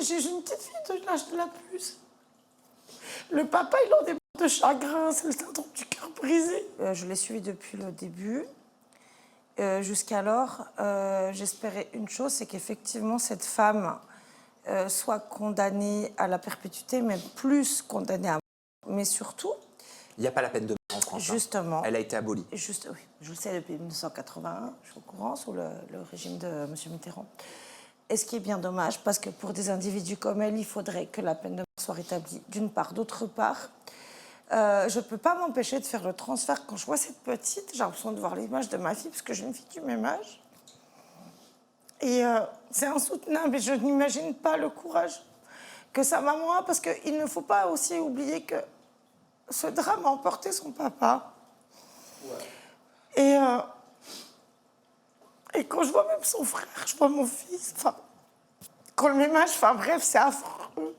j'ai une petite fille de l'âge de la puce. Le papa, il en est mort de chagrin, c'est le syndrome du cœur brisé. Je l'ai suivi depuis le début. Jusqu'alors, j'espérais une chose, c'est qu'effectivement, cette femme soit condamnée à la perpétuité, mais plus condamnée à mort. Mais surtout... Il n'y a pas la peine de mort en France. Justement. Elle a été abolie. Oui, je le sais depuis 1981, je suis au courant, sous le régime de M. Mitterrand. Et ce qui est bien dommage, parce que pour des individus comme elle, il faudrait que la peine de mort soit rétablie, d'une part. D'autre part, je ne peux pas m'empêcher de faire le transfert. Quand je vois cette petite, j'ai l'impression de voir l'image de ma fille, parce que j'ai une fille du même âge. Et c'est insoutenable, et je n'imagine pas le courage que sa maman a, parce qu'il ne faut pas aussi oublier que ce drame a emporté son papa. Ouais. Et quand je vois même son frère, je vois mon fils, enfin, quand le même âge, enfin bref, c'est affreux.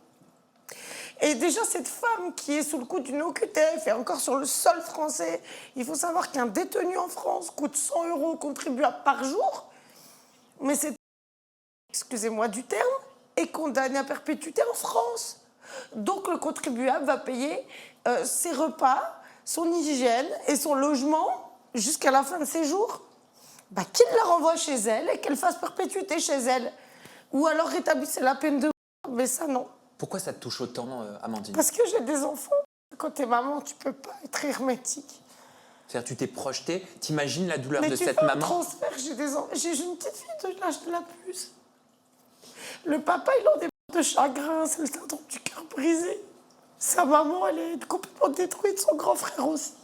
Et déjà, cette femme qui est sous le coup d'une OQTF et encore sur le sol français, il faut savoir qu'un détenu en France coûte 100 € contribuable par jour, mais c'est, excusez-moi du terme, est condamné à perpétuité en France. Donc le contribuable va payer ses repas, son hygiène et son logement jusqu'à la fin de ses jours. Bah, qu'il la renvoie chez elle et qu'elle fasse perpétuité chez elle. Ou alors rétablissez la peine de mort, mais ça non. Pourquoi ça te touche autant, Amandine? Parce que j'ai des enfants. Quand t'es maman, tu peux pas être hermétique. C'est-à-dire tu t'es projetée, t'imagines la douleur de cette Mais tu fais un maman? transfert, j'ai une petite fille de l'âge de la puce. Le papa, il en est mort de chagrin, c'est le syndrome du cœur brisé. Sa maman, elle est complètement détruite, son grand frère aussi.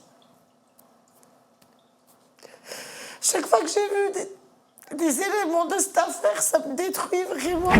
Chaque fois que j'ai vu des éléments de cette affaire, ça me détruit vraiment.